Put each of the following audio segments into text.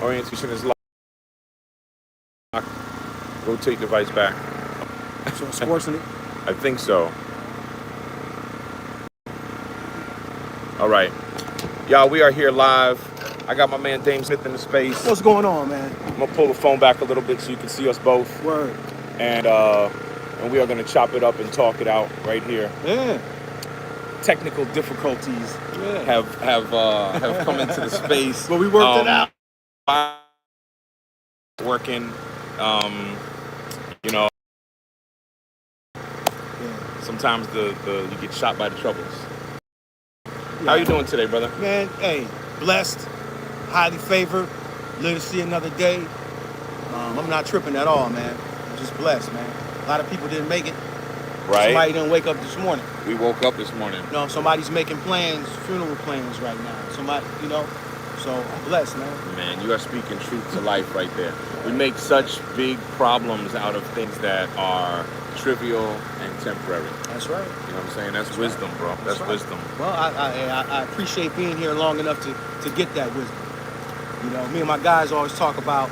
Orientation is locked. Rotate device back. So it's forcing it. I think so. All right. Y'all, we are here live. I got my man Dame Smith in the space. What's going on, man? I'm going to pull the phone back a little bit so you can see us both. Word. And we are going to chop it up and talk it out right here. Yeah. Technical difficulties have come into the space. But we worked it out. Working, you know. Yeah. Sometimes you get shot by the troubles. How you doing today, brother? Man, hey, blessed, highly favored, live to see another day. I'm not tripping at all, man. I'm just blessed, man. A lot of people didn't make it. Right. Somebody didn't wake up this morning. We woke up this morning. You know, somebody's making plans, funeral plans right now. Somebody, you know, so I'm blessed, man. Man, you are speaking truth to life right there. We make such big problems out of things that are trivial and temporary. That's right. You know what I'm saying? That's wisdom, bro. That's right. Wisdom. Well, I appreciate being here long enough to get that wisdom. You know, me and my guys always talk about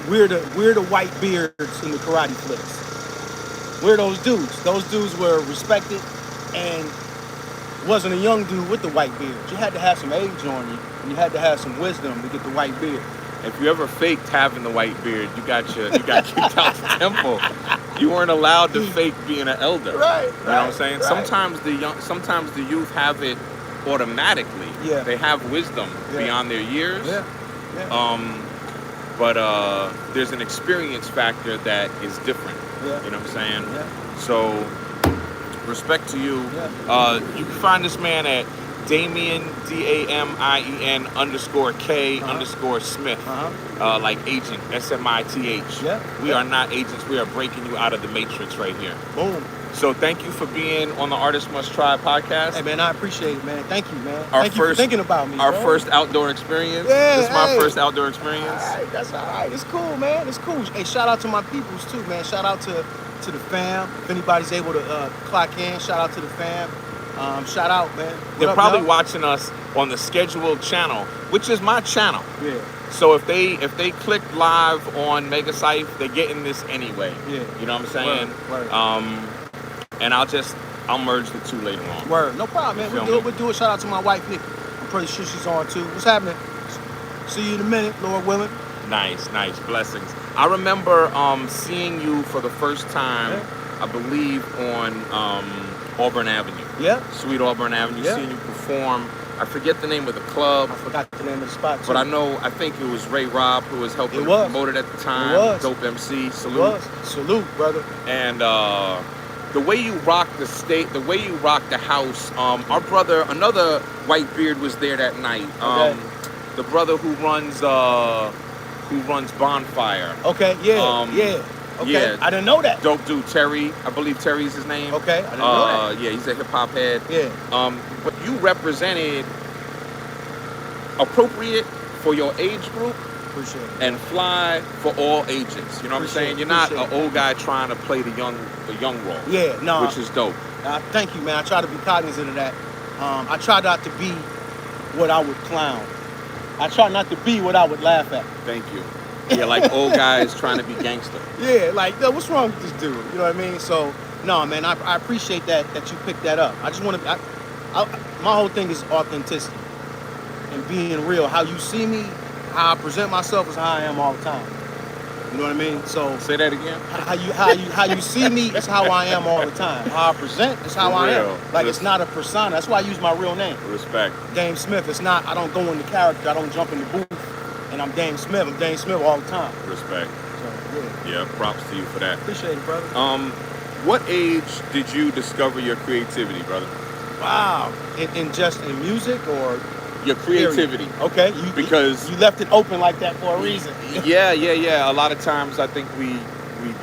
we're the white beards in the karate flicks. We're those dudes. Those dudes were respected and wasn't a young dude with the white beard. You had to have some age on you, and you had to have some wisdom to get the white beard. If you ever faked having the white beard, you got kicked out the temple. You weren't allowed to fake being an elder. Right. You know what I'm saying? Right. Sometimes the youth have it automatically. Yeah. They have wisdom beyond their years. Yeah. Yeah. But there's an experience factor that is different. Yeah. You know what I'm saying? Yeah. So, respect to you. Yeah. You can find this man at Damien, DAMIEN _K _Smith. Like agent, SMITH. Yeah. We are not agents. We are breaking you out of the matrix right here. Boom. So thank you for being on the Artist Must Try podcast. Hey, man, I appreciate it, man. Thank you, man. Our Thank you for thinking about me, Our bro. first outdoor experience. Yeah, This is my hey. first outdoor experience. All right, that's all right. It's cool, man. It's cool. Hey, shout out to my peoples, too, man. Shout out to the fam. If anybody's able to clock in, shout out to the fam. Shout out, man. What They're up, probably y'all? watching us on the scheduled channel, which is my channel. Yeah. So if they click live on Megacypher, they're getting this anyway. Yeah. You know what I'm saying? Word. And I'll merge the two later on. Word. No problem, man. We'll do it. Shout out to my wife, Nikki. I'm pretty sure she's on, too. What's happening? See you in a minute, Lord willing. Nice. Blessings. I remember seeing you for the first time, I believe, on Auburn Avenue. Yeah. Sweet Auburn Avenue. Yeah. Seeing you perform. I forget the name of the club. I forgot the name of the spot, too. But I think it was Ray Robb who was helping It to was. promote it at the time. It was. Dope MC. It Salute. was. Salute, brother. And the way you rock the state, the way you rock the house. Our brother, another white beard, was there that night. Okay. The brother who runs Bonfire. Okay, yeah, yeah. Okay, yeah. I didn't know that. Dope dude, Terry. I believe Terry's his name. Okay, I didn't know that. Yeah, he's a hip hop head. Yeah. But you represented appropriate for your age group. Appreciate it. And fly for all ages. You know what I'm saying? You're not an old guy trying to play the young role. Yeah, no. Which is dope. Thank you, man. I try to be cognizant of that. I try not to be what I would clown. I try not to be what I would laugh at. Thank you. Yeah, like old guys trying to be gangster. Yeah, like, yo, what's wrong with this dude? You know what I mean? So, no, man, I appreciate that you picked that up. I just want to, my whole thing is authenticity and being real. How you see me, how I present myself is how I am all the time. You know what I mean? So say that again. How you see me is how I am all the time. How I present is how I am. Like, it's not a persona. That's why I use my real name. Respect. Dame Smith. It's not. I don't go into character. I don't jump in the booth. And I'm Dame Smith. I'm Dame Smith all the time. Respect. So yeah. Props to you for that. Appreciate it, brother. What age did you discover your creativity, brother? Wow. In music or your creativity? Period. Okay. Because you left it open like that for a reason. Yeah. A lot of times I think we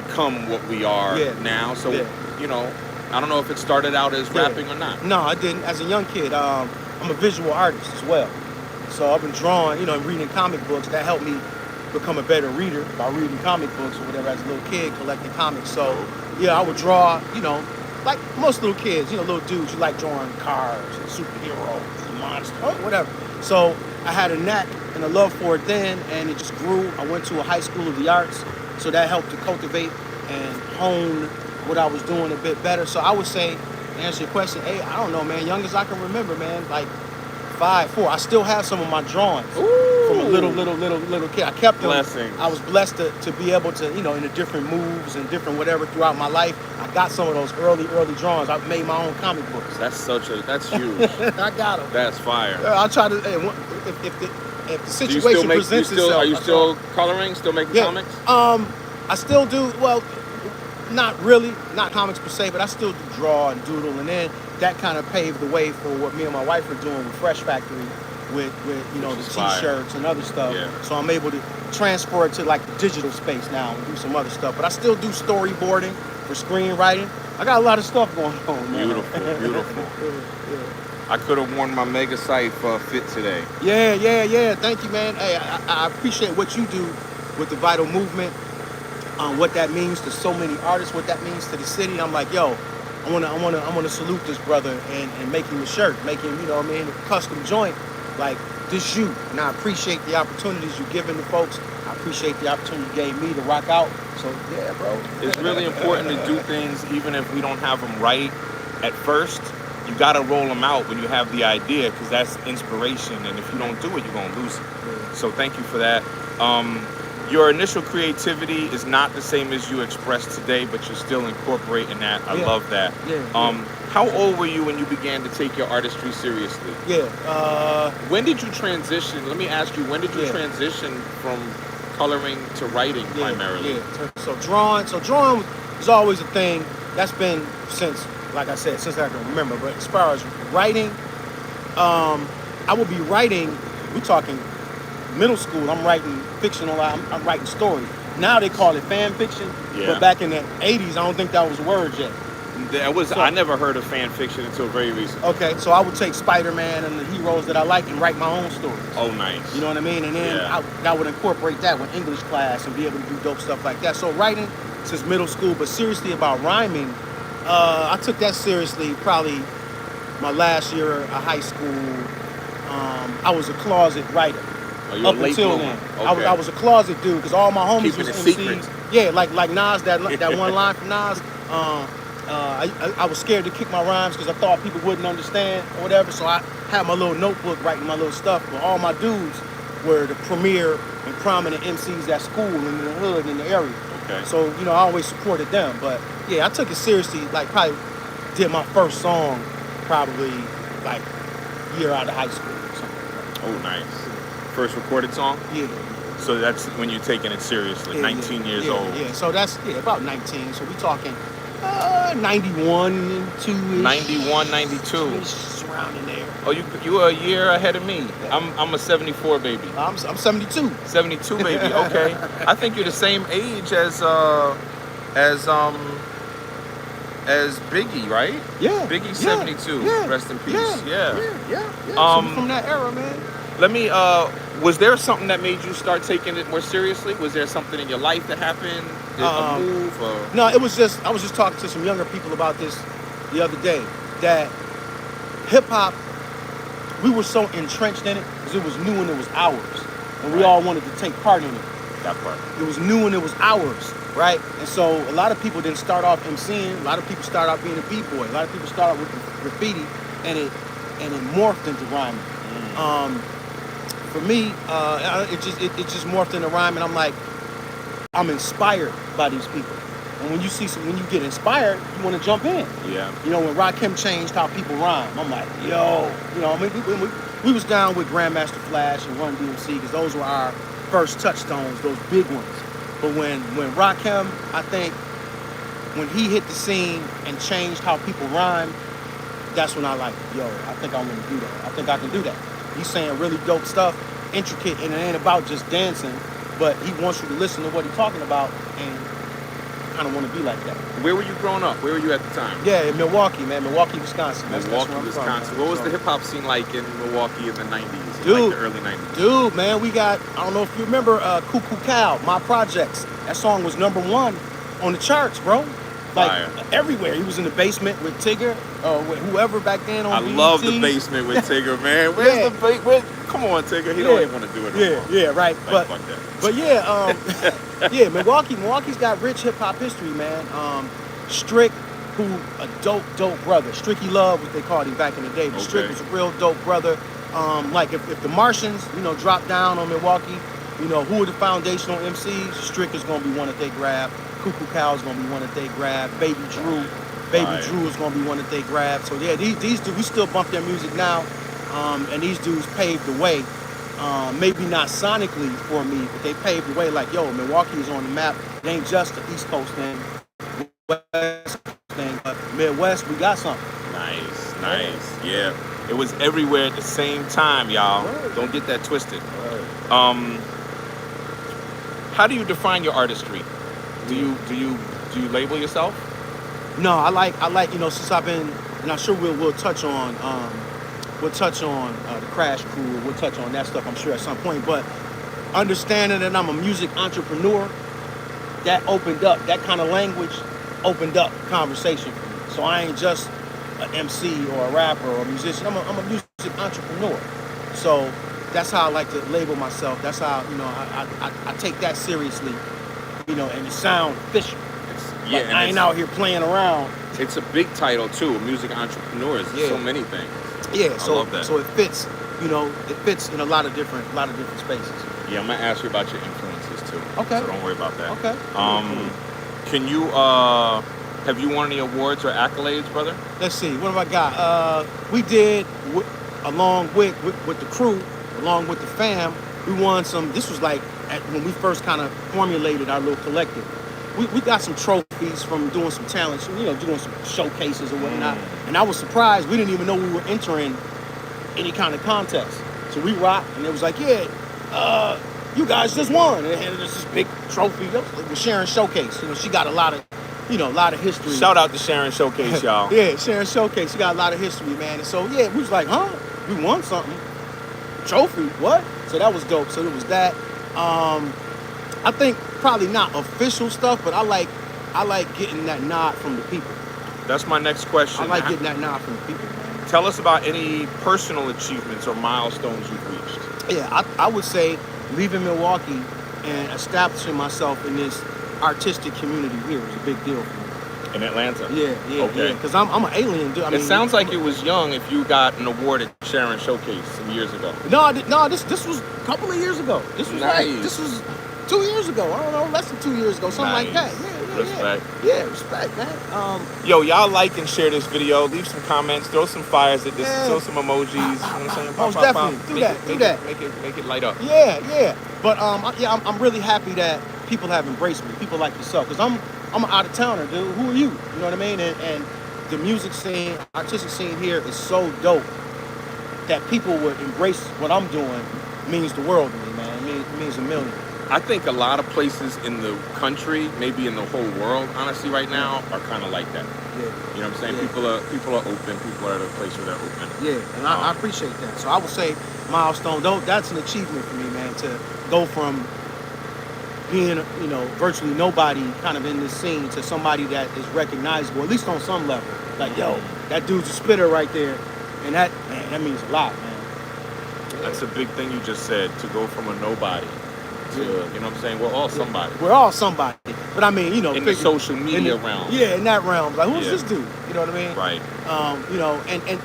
become what we are now. So you know, I don't know if it started out as rapping or not. No, I didn't. As a young kid, I'm a visual artist as well. So I've been drawing, and reading comic books. That helped me become a better reader by reading comic books or whatever as a little kid, collecting comics. So I would draw, like most little kids, little dudes, you like drawing cars and superheroes and monsters, whatever. So I had a knack and a love for it then, and it just grew. I went to a high school of the arts, so that helped to cultivate and hone what I was doing a bit better. So I would say, to answer your question, hey, I don't know, man, young as I can remember, man, like 5, 4. I still have some of my drawings. Ooh. From a little kid. I kept them. Blessings. I was blessed to be able to, in the different moves and different whatever throughout my life. I got some of those early drawings. I made my own comic books. That's huge. I got them. That's fire. I'll try to, if the situation presents itself. Are you still coloring, still making comics? I still do, well, not really, not comics per se, but I still do draw and doodle, and then that kind of paved the way for what me and my wife are doing with Fresh Factory, with the t-shirts and other stuff. Yeah. So I'm able to transfer it to like the digital space now and do some other stuff. But I still do storyboarding for screenwriting. I got a lot of stuff going on, man. Beautiful. Yeah. I could have worn my Mega Cypher fit today. Yeah. Thank you, man. Hey, I appreciate what you do with the Vital Movement. What that means to so many artists, what that means to the city. I'm like, yo, I wanna salute this brother and make him a shirt, make him, a custom joint like this you. And I appreciate the opportunities you're giving to folks. I appreciate the opportunity you gave me to rock out. So yeah, bro. It's really important to do things even if we don't have them right at first. You gotta roll them out when you have the idea, because that's inspiration. And if you don't do it, you're gonna lose it. Yeah. So thank you for that. Your initial creativity is not the same as you expressed today, but you're still incorporating that. I love that. How old were you when you began to take your artistry seriously? When did you transition? Let me ask you, when did you transition from coloring to writing primarily? So drawing was always a thing. That's been since, like I said, since I can remember. But as far as writing, I will be writing, we're talking middle school, I'm writing fictional, I'm writing stories. Now they call it fan fiction, but back in the 80s, I don't think that was a word yet. I never heard of fan fiction until very recently. Okay, so I would take Spider-Man and the heroes that I like and write my own stories. Oh, nice. You know what I mean? And then I would incorporate that with English class and be able to do dope stuff like that. So writing since middle school, but seriously about rhyming, I took that seriously probably my last year of high school. I was a closet writer. Up until then, okay. I was a closet dude because all my homies Keeping was it MCs. secret. Yeah, like Nas, that one line from Nas. I was scared to kick my rhymes because I thought people wouldn't understand or whatever. So I had my little notebook writing my little stuff. But all my dudes were the premier and prominent MCs at school in the hood in the area. Okay. So I always supported them. But yeah, I took it seriously. Like probably did my first song probably like year out of high school or something. Oh, nice. First recorded song? Yeah. So that's when you're taking it seriously, 19 years old. Yeah, so that's, about 19. So we're talking 91, 2-ish. 91, 92. Surrounding there. Oh, you are a year ahead of me. Yeah. I'm a 74 baby. I'm 72. 72 baby, okay. I think you're the same age as Biggie, right? Yeah. Biggie 72. Yeah. Rest in peace. Yeah. So from that era, man. Let me, was there something that made you start taking it more seriously? Was there something in your life that happened? A move? Or? No, I was just talking to some younger people about this the other day, that hip-hop, we were so entrenched in it because it was new and it was ours. And we all wanted to take part in it. That part. It was new and it was ours, right? And so a lot of people didn't start off MCing. A lot of people start off being a B-boy. A lot of people start off with graffiti, and it morphed into rhyming. For me, it just morphed into rhyme, and I'm like, I'm inspired by these people. And when you get inspired, you want to jump in. Yeah. When Rakim changed how people rhyme, I'm like, yo, we was down with Grandmaster Flash and Run DMC because those were our first touchstones, those big ones. But when Rakim, I think, when he hit the scene and changed how people rhyme, that's when I like, yo, I think I want to do that. I think I can do that. He's saying really dope stuff, intricate, and it ain't about just dancing, but he wants you to listen to what he's talking about and kind of want to be like that. Where were you growing up? Where were you at the time? Yeah, in Milwaukee, man. Milwaukee, Wisconsin. Milwaukee, Wisconsin. What was the hip-hop scene like in Milwaukee in the 90s? Dude, like the early 90s? Dude, man, we got, I don't know if you remember Cuckoo Cow, My Projects. That song was #1 on the charts, bro. like Fire. everywhere. He was in the basement with Tigger or with whoever back then on I BET. love the basement with Tigger, man. Where's the basement? Come on, Tigger. He don't even want to do it no more. Yeah, right. Like, fuck that. But yeah, yeah, Milwaukee's got rich hip hop history, man. Strick, who a dope brother. Stricky Love, what they called him back in the day. But Strick was a real dope brother. Like if the Martians, drop down on Milwaukee, who are the foundational MCs? Strick is gonna be one that they grab. Cuckoo Cow is gonna be one that they grab. Baby Drew is gonna be one that they grab. So yeah, these dudes, we still bump their music now, and these dudes paved the way. Maybe not sonically for me, but they paved the way. Like, yo, Milwaukee is on the map. It ain't just the East Coast thing, West Coast thing, but Midwest, we got something. Nice. Yeah. It was everywhere at the same time, y'all. Right. Don't get that twisted. Right. How do you define your artistry? Do you label yourself? No, I like since I've been, and I'm sure we'll touch on the Crash Crew. We'll touch on that stuff, I'm sure, at some point. But understanding that I'm a music entrepreneur, that opened up, that kind of language opened up conversation for me. So I ain't just an MC or a rapper or a musician. I'm a music entrepreneur. So that's how I like to label myself. That's how, I take that seriously, and it sound official. Yeah, I ain't out here playing around. It's a big title too, music entrepreneurs. There's so many things. Yeah, I love that. So it fits, it fits in a lot of different spaces. Yeah, I'm gonna ask you about your influences too. Okay. So don't worry about that. Okay. Can you have you won any awards or accolades, brother? Let's see. What have I got? We did along with the crew, along with the fam. We won some. This was like when we first kind of formulated our little collective. We got some trophies from doing some talents, doing some showcases or whatnot. And I was surprised. We didn't even know we were entering any kind of contest. So we rocked, and it was like, yeah, you guys just won. And they handed us this big trophy. It was Sharon Showcase. She got a lot of history. Shout out to Sharon Showcase, y'all. Yeah, Sharon Showcase. She got a lot of history, man. And so, yeah, we was like, huh? We won something. Trophy? What? So that was dope. So it was that. I think probably not official stuff, but I like getting that nod from the people. That's my next question. I like getting that nod from the people, man. Tell us about any personal achievements or milestones you've reached. Yeah, I would say leaving Milwaukee and establishing myself in this artistic community here was a big deal for me. In Atlanta? Yeah. Okay. Because I'm an alien, dude. It sounds like it was young if you got an award at Sharon Showcase some years ago. No, this was a couple of years ago. This was 2 years ago. I don't know, less than 2 years ago, something like that. Yeah. Respect. Yeah, respect, man. Yo, y'all like and share this video. Leave some comments. Throw some fires at this. Throw some emojis. You know what I'm saying? Most definitely. Do that. Make it light up. Yeah. But I'm really happy that people have embraced me. People like yourself, because I'm an out of towner, dude. Who are you? You know what I mean? And the music scene, artistic scene here is so dope that people would embrace what I'm doing. Means the world to me, man. It means a million. I think a lot of places in the country, maybe in the whole world, honestly, right now, are kind of like that. Yeah. You know what I'm saying? Yeah. People are open. People are at a place where they're open. Yeah, and I appreciate that. So I would say milestone. That's an achievement for me, man. To go from being, virtually nobody kind of in this scene to somebody that is recognizable, at least on some level. Like, yo, that dude's a spitter right there, and that means a lot, man. That's a big thing you just said. To go from a nobody. You know what I'm saying? We're all somebody. We're all somebody. But I mean, in the social media realm. Yeah, in that realm. Like, who's this dude? You know what I mean? Right.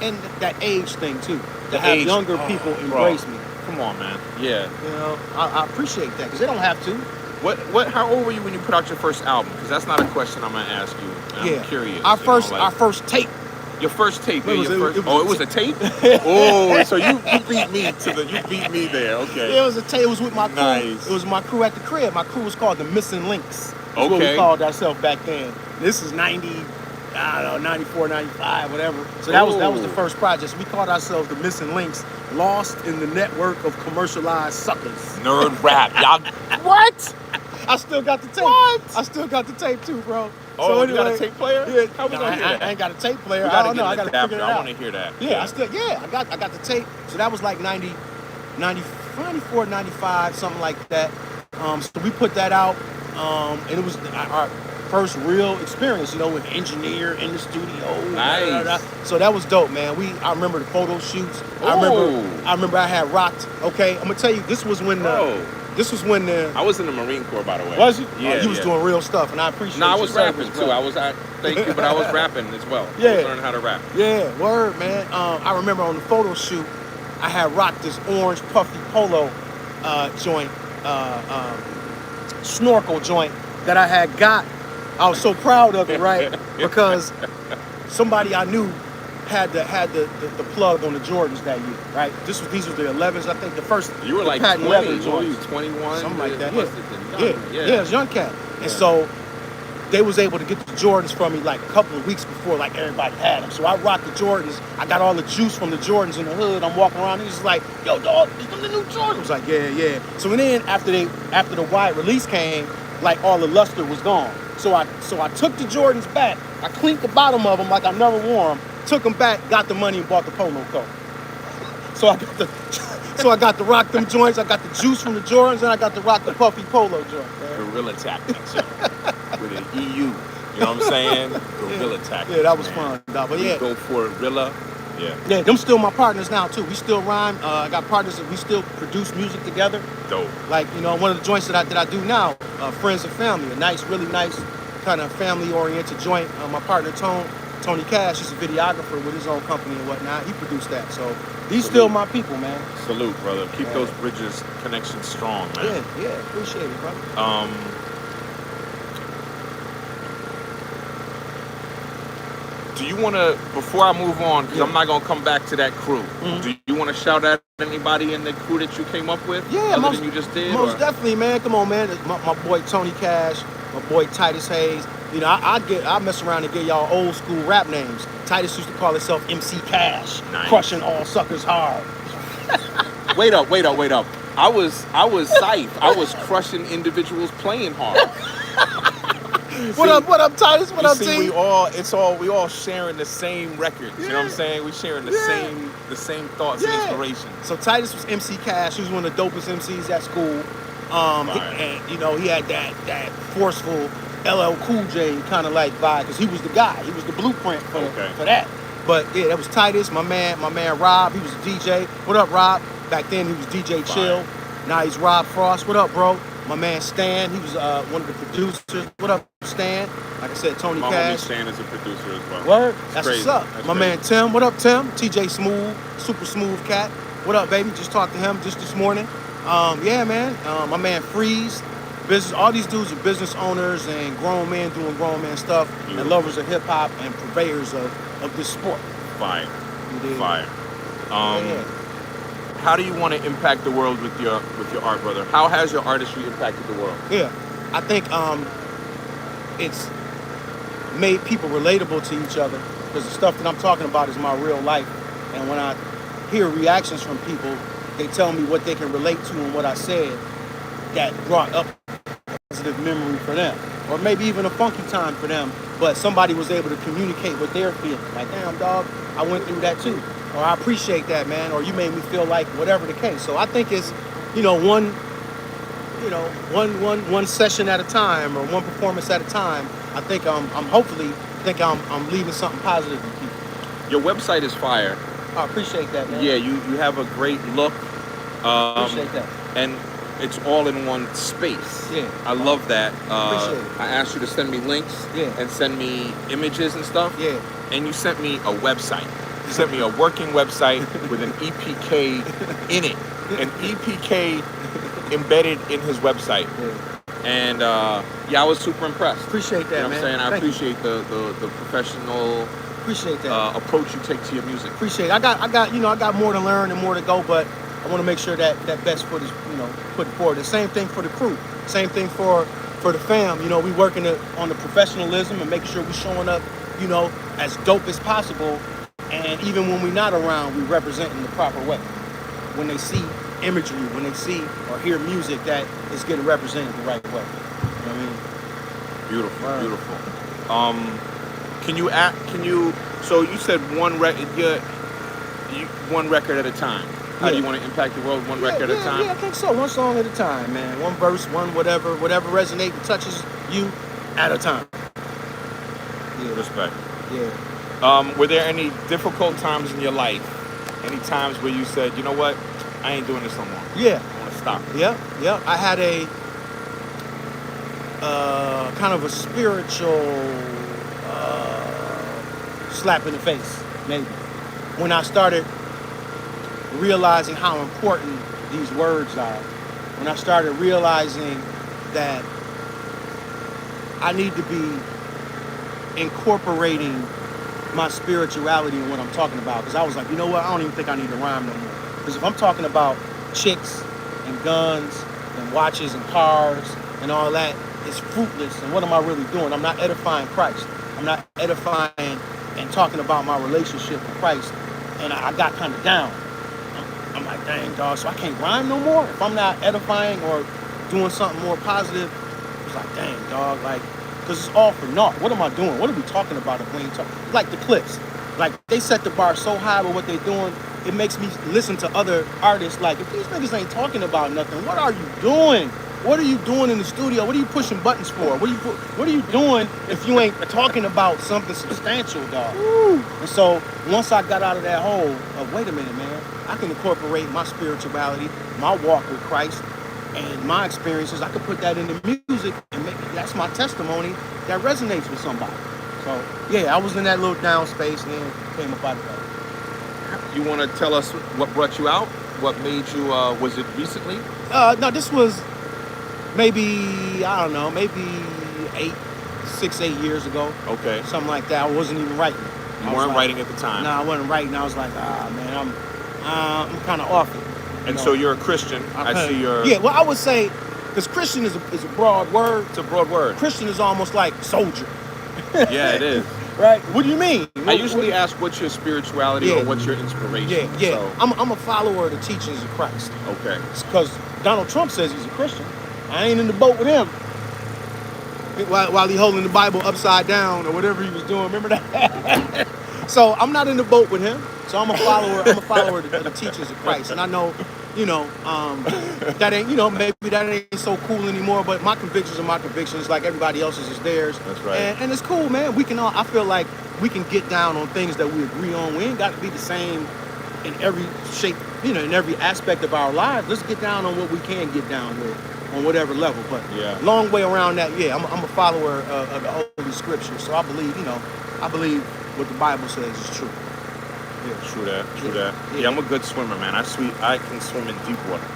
And that age thing too. To The have age, younger people embrace me. Come on, man. Yeah. I appreciate that, because they don't have to. How old were you when you put out your first album? Because that's not a question I'm gonna ask you. I'm curious. Our first tape. Your first tape. It was a tape? Oh, so you beat me there. Okay. It was a tape. It was with my crew. Nice. It was my crew at the crib. My crew was called the Missing Links. That's okay. what we called ourselves back then. This is 94, 95, whatever. So that was the first project. So we called ourselves the Missing Links, lost in the network of commercialized suckers. Nerd rap. Y'all. What? I still got the tape. What? I still got the tape too, bro. Oh, so anyway, you got a tape player? Yeah. How we gonna hear that? I ain't got a tape player. I don't know. I gotta figure it out. I want to hear that. Yeah, I got the tape. So that was like 94, 95, something like that. So we put that out, and it was first real experience, you know, with engineer in the studio. Nice. So that was dope, man. I remember the photo shoots. I remember I had rocked. Okay, I'm gonna tell you, this was when the I was in the Marine Corps, by the way. was you? Yeah, you was doing real stuff, and I appreciate. No, I your was service, rapping too. bro. Thank you, but I was rapping as well. Yeah. I was learning how to rap. Yeah, word, man. I remember on the photo shoot, I had rocked this orange puffy polo joint, snorkel joint that I had got. I was so proud of it, right? Because somebody I knew had the plug on the Jordans that year, right? These were the 11s, I think the first. You were like patent 20, leather what were you, joints. 21? Something like that. Yeah, It was young cat. And so they was able to get the Jordans from me like a couple of weeks before like everybody had them. So I rocked the Jordans. I got all the juice from the Jordans in the hood. I'm walking around. He's just like, yo, dog, is them the new Jordans? I was like, yeah. So then after the wide release came, like all the luster was gone. So I took the Jordans back. I cleaned the bottom of them like I never wore them. Took them back, got the money, and bought the polo coat. So I got to rock them joints. I got the juice from the Jordans, and I got to rock the puffy polo joint. Man. Guerrilla tactics, yo. With an EU. You know what I'm saying? Guerrilla tactics. Yeah, that was man. fun, dog. But We go for it, Rilla. Yeah, them still my partners now too. We still rhyme. I got partners that we still produce music together. Dope. Like, you know, one of the joints that I do now, Friends and Family, a nice, really nice kind of family-oriented joint. My partner Tony Cash, he's a videographer with his own company and whatnot. He produced that. So these still my people, man. Salute, brother. Keep those bridges connections strong, man. Yeah, appreciate it, brother. Do you want to, before I move on, because I'm not going to come back to that crew, do you want to shout out anybody in the crew that you came up with? Yeah, other than you just did? Most definitely, man. Come on, man. My boy Tony Cash, my boy Titus Hayes. You know, I mess around and get y'all old school rap names. Titus used to call himself MC Cash, nice. Crushing all suckers hard. Wait up. I was Syph. I was crushing individuals playing hard. What up, Titus? What up, T? We all sharing the same records. You know what I'm saying? We sharing the same thoughts and inspiration. So Titus was MC Cash. He was one of the dopest MCs at school. And you know, he had that forceful LL Cool J kind of like vibe because he was the guy. He was the blueprint for that. But yeah, that was Titus, my man Rob. He was a DJ. What up, Rob? Back then he was DJ Chill. Now he's Rob Frost. What up, bro? My man Stan, he was one of the producers. What up, Stan? Like I said, Tony Cash. My homie Stan is a producer as well. Word? That's what's up. My man Tim. What up, Tim? TJ Smooth, super smooth cat. What up, baby? Just talked to him just this morning. Yeah, man. My man Freeze. All these dudes are business owners and grown men doing grown man stuff. Beautiful. And lovers of hip hop and purveyors of this sport. Fire. How do you want to impact the world with your art, brother? How has your artistry impacted the world? Yeah, I think it's made people relatable to each other because the stuff that I'm talking about is my real life. And when I hear reactions from people, they tell me what they can relate to and what I said that brought up a positive memory for them. Or maybe even a funky time for them, but somebody was able to communicate what they're feeling. Like, damn, dog, I went through that too. Or I appreciate that, man. Or you made me feel like whatever the case. So I think it's, one session at a time or one performance at a time. I think I'm leaving something positive to people. Your website is fire. I appreciate that, man. Yeah, you have a great look. Appreciate that. And it's all in one space. Yeah. I love that. Appreciate it. I asked you to send me links and send me images and stuff. Yeah. And you sent me a website. You sent me a working website with an EPK in it. An EPK embedded in his website. Yeah. And I was super impressed. Appreciate that, you know what I'm saying? I appreciate the professional appreciate that approach you take to your music. Appreciate it. I got more to learn and more to go, but I want to make sure that best foot is, put forward. The same thing for the crew. Same thing for the fam. We working on the professionalism and making sure we're showing up, as dope as possible. And even when we're not around, we represent in the proper way. When they see imagery, when they see or hear music that is getting represented the right way. You know what I mean? Beautiful, beautiful. Can you? So you said one record at a time. How do you want to impact the world one record at a time? Yeah, I think so. One song at a time, man. One verse, whatever resonates and touches you at a time. Respect. Yeah. Were there any difficult times in your life? Any times where you said, you know what, I ain't doing this no more. Yeah. I want to stop. Yeah. I had a kind of a spiritual slap in the face, maybe, when I started realizing how important these words are. When I started realizing that I need to be incorporating my spirituality in what I'm talking about. Because I was like, you know what? I don't even think I need to rhyme no more. Because if I'm talking about chicks and guns and watches and cars and all that, it's fruitless. And what am I really doing? I'm not edifying Christ. I'm not edifying and talking about my relationship with Christ. And I got kind of down. I'm like, dang, dog, so I can't rhyme no more? If I'm not edifying or doing something more positive, it's like, dang, dog, like, because it's all for naught. What am I doing? What are we talking about if we ain't talking? Like the Clips. Like, they set the bar so high with what they're doing, it makes me listen to other artists like, if these niggas ain't talking about nothing, what are you doing? What are you doing in the studio? What are you pushing buttons for? What are you doing if you ain't talking about something substantial, dog? Woo. And so once I got out of that hole of, wait a minute, man, I can incorporate my spirituality, my walk with Christ, and my experiences. I could put that into music and make that's my testimony that resonates with somebody. So yeah, I was in that little down space and then came up out of that. You want to tell us what brought you out? What made you? Was it recently? No, this was maybe, I don't know, maybe 6, 8 years ago. Okay. Something like that. I wasn't even writing. You weren't writing at the time? No, I wasn't writing. I was like, man, I'm kind of off it. And so you're a Christian. I see you're... Yeah, well, I would say, because Christian is a broad word. It's a broad word. Christian is almost like soldier. Yeah, it is. Right? What do you mean? I usually ask what's your spirituality or what's your inspiration. Yeah. So. I'm a follower of the teachings of Christ. Okay. Because Donald Trump says he's a Christian. I ain't in the boat with him. While he holding the Bible upside down or whatever he was doing. Remember that? So I'm not in the boat with him. So I'm a follower of the teachings of Christ. And I know, that ain't, maybe that ain't so cool anymore, but my convictions are my convictions, like everybody else's is theirs. That's right. And it's cool, man. I feel like we can get down on things that we agree on. We ain't got to be the same in every shape, in every aspect of our lives. Let's get down on what we can get down with on whatever level. But long way around that, I'm a follower of the Holy Scripture. So I believe, what the Bible says is true. Yeah, true that. Yeah, I'm a good swimmer, man. I can swim in deep water.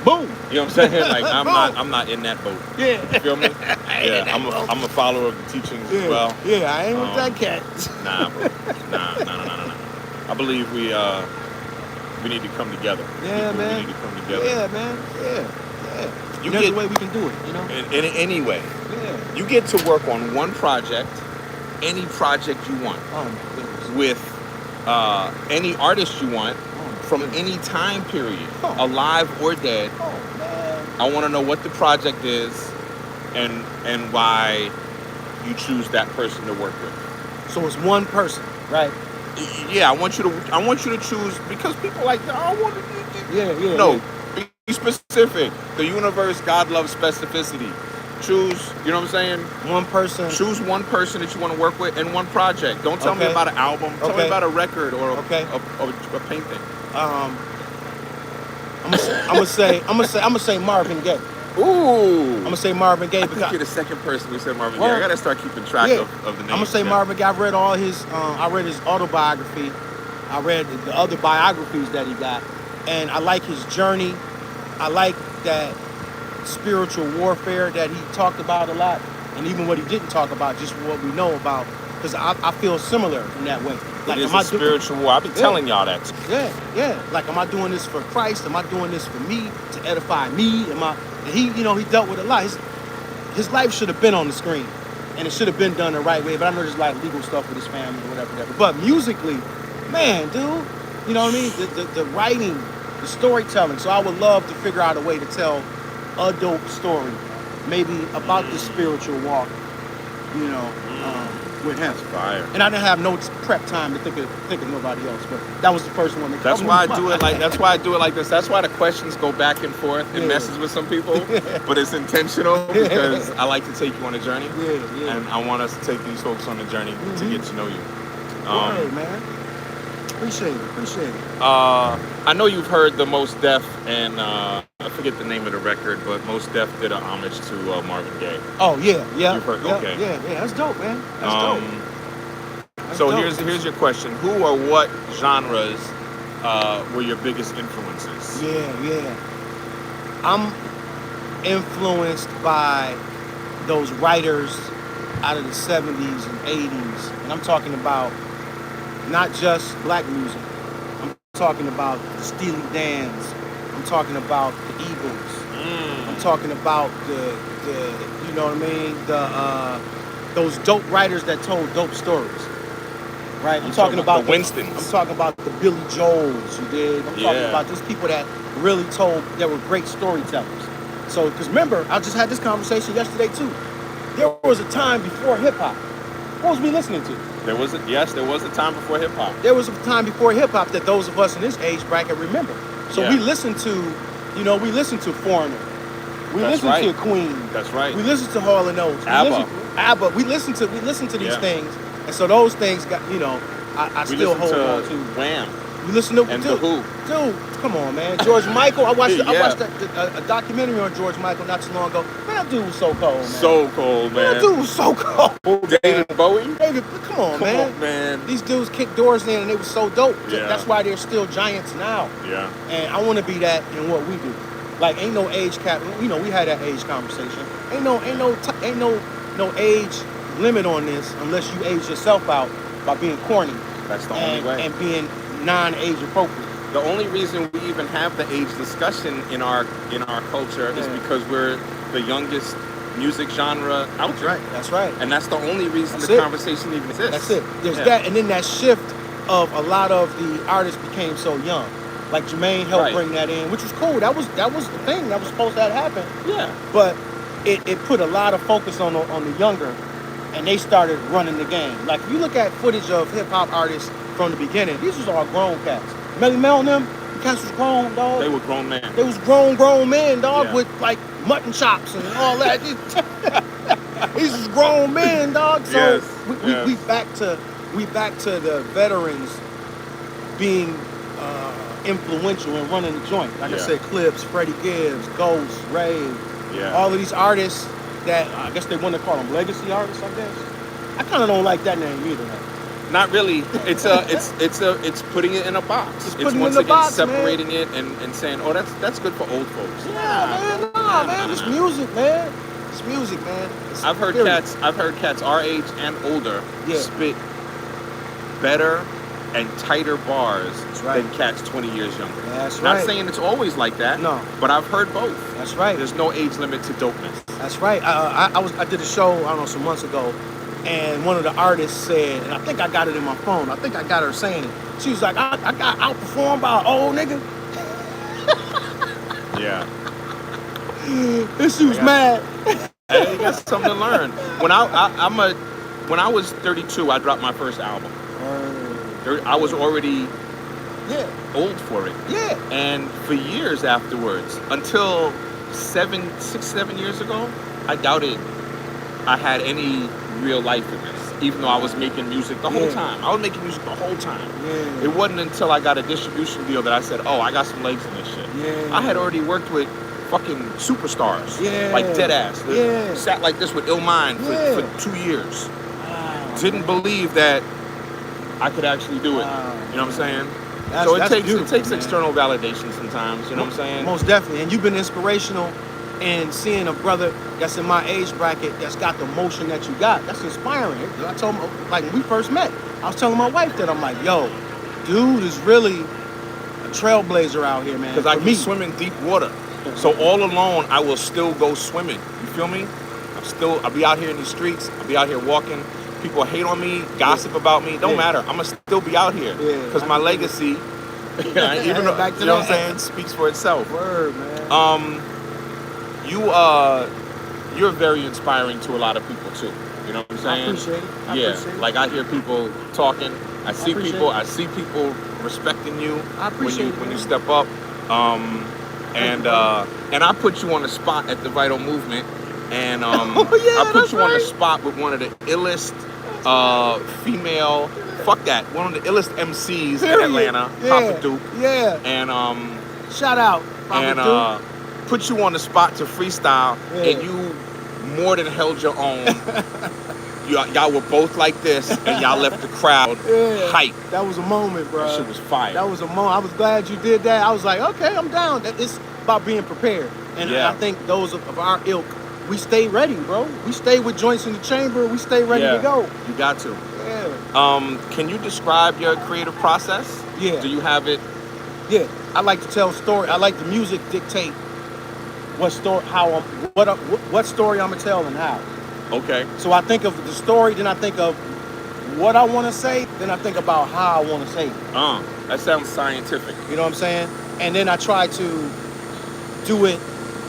Boom. You know what I'm saying? Like I'm not in that boat. Yeah. You feel me? Yeah, I'm a follower of the teachings as well. Yeah, I ain't with that cat. Nah, bro. Nah. I believe we need to come together. Yeah, man. We need to come together. Yeah, man. Yeah. There's a way we can do it, In any way. Yeah. You get to work on one project, any project you want. Oh my goodness. With any artist you want from any time period, alive or dead. Oh, man. I want to know what the project is and why you choose that person to work with. So it's one person, right? Yeah, I want you to choose, because people like, I want to. Yeah. No, be specific. The universe, God loves specificity. Choose, you know what I'm saying? One person. Choose one person that you want to work with and one project. Don't tell me about an album. Tell me about a record or a painting. I'm gonna say Marvin Gaye. Ooh. I'm gonna say Marvin Gaye because you're the second person who said Marvin Gaye. I gotta start keeping track of the names. I'm gonna say Marvin Gaye. I've read all his. I read his autobiography. I read the other biographies that he got, and I like his journey. I like that spiritual warfare that he talked about a lot, and even what he didn't talk about, just what we know about. Because I feel similar in that way. Like, it is a spiritual war. I've been telling y'all that. Yeah. Like, am I doing this for Christ? Am I doing this for me to edify me? He dealt with a lot. His life should have been on the screen, and it should have been done the right way. But I know there's a lot of legal stuff with his family or whatever. But musically, man, dude, you know what I mean? The writing, the storytelling. So I would love to figure out a way to tell a dope story, maybe about the spiritual walk, with him. Fire. And I didn't have no prep time to think of nobody else, but that was the first one. That's why I do it like. That's why I do it like this. That's why the questions go back and forth. It messes with some people, but it's intentional because I like to take you on a journey. Yeah. And I want us to take these folks on a journey to get to know you. Hey, man. Appreciate it. I know you've heard the Mos Def and I forget the name of the record, but Mos Def did a homage to Marvin Gaye. Oh yeah. You've heard, okay. Yeah. That's dope, man. That's dope. That's so dope. here's your question: who or what genres were your biggest influences? Yeah. I'm influenced by those writers out of the 70s and 80s, and I'm talking about not just black music. I'm talking about the Steely Dans. I'm talking about the Eagles. I'm talking about the you know what I mean? Those dope writers that told dope stories. Right? I'm talking about the Winstons. I'm talking about the Billy Joels, you dig? I'm talking about just people that really that were great storytellers. So, because remember, I just had this conversation yesterday too. There was a time before hip hop. What was we listening to? There was a time before hip hop. There was a time before hip hop that those of us in this age bracket remember. So we listened to, we listened to Foreigner. We listened to Queen. That's right. We listened to Hall & Oates. ABBA. We listened to these things, and so those things got, I still hold on to. Wham. We listen to and The Who. Dude, come on, man. George Michael. I watched a documentary on George Michael not too long ago. Man, that dude was so cold, man. So cold, man. That dude was so cold. David Bowie? Come on, man. These dudes kicked doors in and they were so dope. Yeah. That's why they're still giants now. Yeah. And I want to be that in what we do. Like, ain't no age cap. We had that age conversation. Ain't no age limit on this unless you age yourself out by being corny. That's the only way. And being non-age appropriate. The only reason we even have the age discussion in our culture is because we're the youngest music genre out there. That's right. And that's the only reason the conversation even exists. That's it. There's that, and then that shift of a lot of the artists became so young. Like Jermaine helped bring that in, which was cool. That was the thing that was supposed to happen. Yeah. But it put a lot of focus on the younger, and they started running the game. Like if you look at footage of hip hop artists from the beginning, these was all grown cats. Melly Mel and them, the cats was grown, dog. They were grown men. They was grown men, dog, with like mutton chops and all that. These was grown men, dog. So we back to the veterans being influential and running the joint. Like I said, Clips, Freddie Gibbs, Ghost, Ray, all of these artists that I guess they want to call them legacy artists. I guess I kind of don't like that name either. Man. Not really. It's putting it in a box. It's once again separating it and saying, oh, that's good for old folks. Man. It's music, man. It's music, man. I've heard cats our age and older spit better and tighter bars than cats 20 years younger. That's right. Not saying it's always like that. No. But I've heard both. That's right. There's no age limit to dopeness. That's right. I did a show, I don't know, some months ago, and one of the artists said, and I think I got it in my phone, I think I got her saying it. She was like, I got outperformed by an old nigga. Yeah. And she was mad. Hey, you got something to learn. When I was 32, I dropped my first album. I was already old for it. Yeah. And for years afterwards, until 7 years ago, I doubted I had any real life in this, even though I was making music the whole time. I was making music the whole time. Yeah. It wasn't until I got a distribution deal that I said, oh, I got some legs in this shit. Yeah. I had already worked with fucking superstars, like Deadass. Yeah. Sat like this with Ill Mind for 2 years. Wow. Didn't believe that I could actually do it. Wow. You know what I'm saying? So it takes external validation sometimes. You know what I'm saying? Most definitely. And you've been inspirational in seeing a brother that's in my age bracket that's got the motion that you got. That's inspiring. I told him, like when we first met, I was telling my wife that I'm like, yo, dude is really a trailblazer out here, man. Because I can swim in deep water. So all alone, I will still go swimming. You feel me? I'll be out here in these streets. I'll be out here walking. People hate on me, gossip about me. Don't matter. I'm going to still be out here. Because my legacy, even though, you know what I'm saying, speaks for itself. Word, man. you're very inspiring to a lot of people too. You know what I'm saying? I appreciate it. I Yeah, appreciate it. like I hear people talking. I see appreciate people. it. I see people respecting you I appreciate when you it. step up. And I put you on the spot at the Vital Movement, and Oh, yeah, I put you on the right. spot with one of the illest female. Fuck that. One of the illest MCs in Period. Atlanta, Yeah. Papa Duke, Yeah. and Shout out, Papa put you on the spot to freestyle, Yeah. and you more than held your own. Y'all were both like this, and y'all left the crowd Yeah. hype. That was a moment, bro. That shit was fire. That was a moment. I was glad you did that. I was like, okay, I'm down. It's about being prepared. And Yeah. I think those of our ilk, we stay ready, bro. We stay with joints in the chamber. We stay ready Yeah. to go. You got to. Yeah. Can you describe your creative process? Yeah. Do you have it? Yeah. I like to tell story. I like the music dictate what story, what story I'm gonna tell and how. Okay. So I think of the story, then I think of what I want to say, then I think about how I want to say it. That sounds scientific. You know what I'm saying? And then I try to do it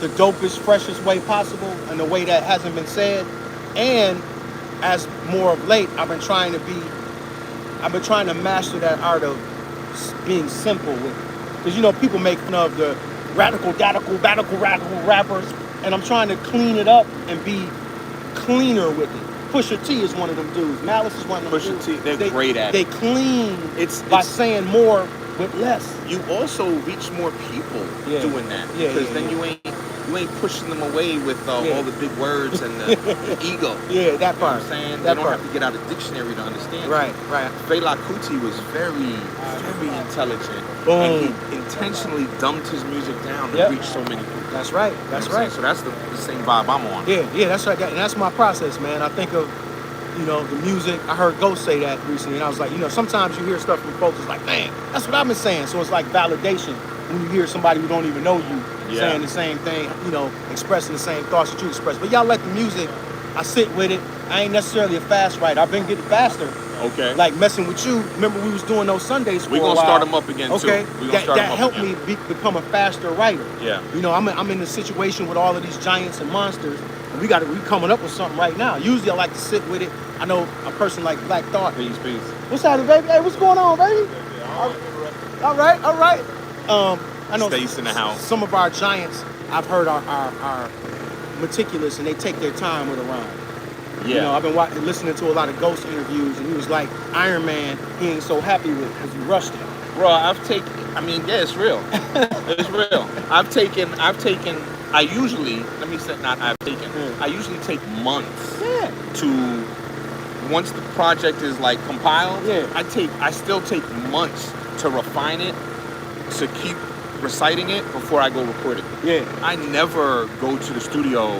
the dopest, freshest way possible, in a way that hasn't been said. And as more of late, I've been trying to master that art of being simple with it. Because, you know, people make fun of the radical rappers, and I'm trying to clean it up and be cleaner with it. Pusha T is one of them dudes. Malice is one of them Pusha dudes. T, they're great at They it. clean It's by saying more with less. you also reach more people Yeah. doing that, Yeah, because yeah, then yeah. you ain't pushing them away with Yeah. all the big words and the ego. Yeah, that You know what part. I'm saying? They That don't part. have to get out of dictionary to understand. Right, right. Fela Kuti was very, very intelligent, Boom. and he intentionally dumbed his music down to Yep. reach so many people. That's right. You know That's what I'm right. saying? So that's the same vibe I'm on. Yeah, that's right. And that's my process, man. I think of, you know, the music. I heard Ghost say that recently, and I was like, you know, sometimes you hear stuff from folks, it's like, man, that's what I've been saying. So it's like validation when you hear somebody who don't even know you Yeah. saying the same thing, you know, expressing the same thoughts that you express. But y'all let the music, I sit with it. I ain't necessarily a fast writer. I've been getting faster. Okay. Like messing with you. Remember we was doing those Sundays for We a gonna while. start them up again too. Okay, We gonna that start them up helped again. me become a faster writer. Yeah. You know, I'm in a situation with all of these giants and monsters, and we coming up with something right now. Usually I like to sit with it. I know a person like Black Thought. Peace. What's happening, baby? Hey, what's going on, baby? All right. I know Stace in the house. some of our giants I've heard are meticulous, and they take their time with a rhyme. Yeah. You know, I've been listening to a lot of Ghost interviews, and he was like, Iron Man, he ain't so happy with because he rushed it. Bro, yeah, it's real. It's real. I usually take months Yeah. to, once the project is like compiled, Yeah. I still take months to refine it, to keep reciting it before I go record it. Yeah. I never go to the studio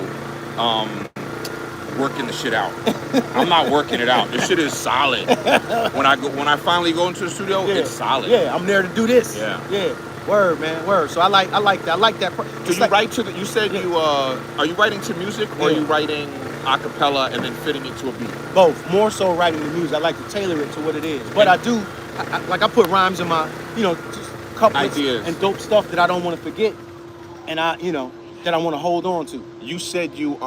working the shit out. I'm not working it out. This shit is solid. When I finally go into the studio, Yeah. it's solid. Yeah, I'm there to do this. Yeah. Yeah. Word, man. Word. So I like that. I like that. Do you write to you said Yeah. are you writing to music, or are Yeah. you writing a cappella and then fitting it to a beat? both? More so writing the music. I like to tailor it to what it is. But I do, I put rhymes in my, you know, just couplets Ideas. and dope stuff that I don't want to forget, and that I want to hold on to. You said you